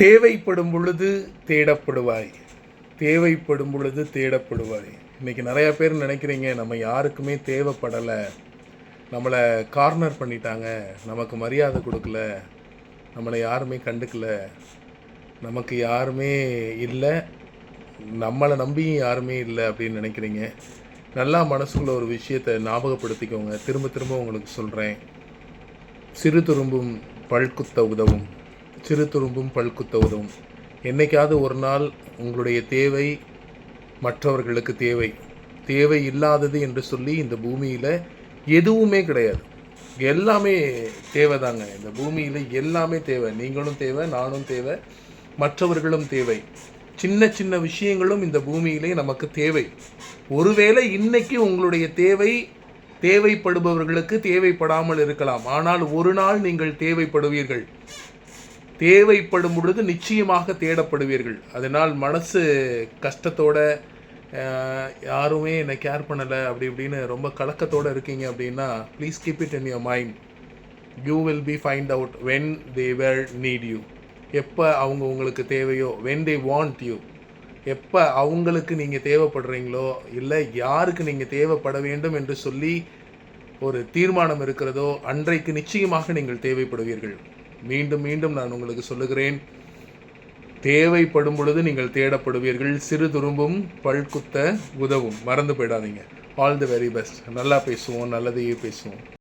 தேவைப்படும் பொழுது தேடப்படுவாய். தேவைப்படும் பொழுது தேடப்படுவாய். இன்றைக்கி நிறையா பேர் நினைக்கிறீங்க, நம்ம யாருக்குமே தேவைப்படலை, நம்மளை கார்னர் பண்ணிட்டாங்க, நமக்கு மரியாதை கொடுக்கல, நம்மளை யாருமே கண்டுக்கல, நமக்கு யாருமே இல்லை, நம்மளை நம்பியும் யாருமே இல்லை அப்படின்னு நினைக்கிறீங்க. நல்லா மனசுக்குள்ள ஒரு விஷயத்தை ஞாபகப்படுத்திக்கோங்க. திரும்ப திரும்ப உங்களுக்கு சொல்கிறேன். சிறு துரும்பும் பல்குத்த உதவும். சிறு துரும்பும் பல்குத்த உதவும். என்றைக்காவது ஒரு நாள் உங்களுடைய தேவை மற்றவர்களுக்கு தேவை இல்லாதது என்று சொல்லி இந்த பூமியில் எதுவுமே கிடையாது. எல்லாமே தேவைதாங்க. இந்த பூமியில் எல்லாமே தேவை. நீங்களும் தேவை, நானும் தேவை, மற்றவர்களும் தேவை. சின்ன சின்ன விஷயங்களும் இந்த பூமியிலே நமக்கு தேவை. ஒருவேளை இன்னைக்கு உங்களுடைய தேவைப்படுபவர்களுக்கு தேவைப்படாமல் இருக்கலாம். ஆனால் ஒரு நாள் நீங்கள் தேவைப்படுவீர்கள். தேவைப்படும் பொழுது நிச்சயமாக தேடப்படுவீர்கள். அதனால் மனசு கஷ்டத்தோட யாருமே என்னை கேர் பண்ணலை அப்படி இப்படின்னு ரொம்ப கலக்கத்தோடு இருக்கீங்க அப்படின்னா, please keep it in your mind. You will be find out when they will NEET you. எப்போ அவங்க உங்களுக்கு தேவையோ, வென் தே வாண்ட் யூ, எப்போ அவங்களுக்கு நீங்கள் தேவைப்படுறீங்களோ, இல்லை யாருக்கு நீங்கள் தேவைப்பட வேண்டும் என்று சொல்லி ஒரு தீர்மானம் இருக்கிறதோ, அன்றைக்கு நிச்சயமாக நீங்கள் தேவைப்படுவீர்கள். மீண்டும் மீண்டும் நான் உங்களுக்கு சொல்லுகிறேன், தேவைப்படும் பொழுது நீங்கள் தேடப்படுவீர்கள். சிறு துரும்பும் பல்குத்த உதவும். மறந்து போயிடாதீங்க. All the very best. நல்லா பேசுவோம், நல்லதையே பேசுவோம்.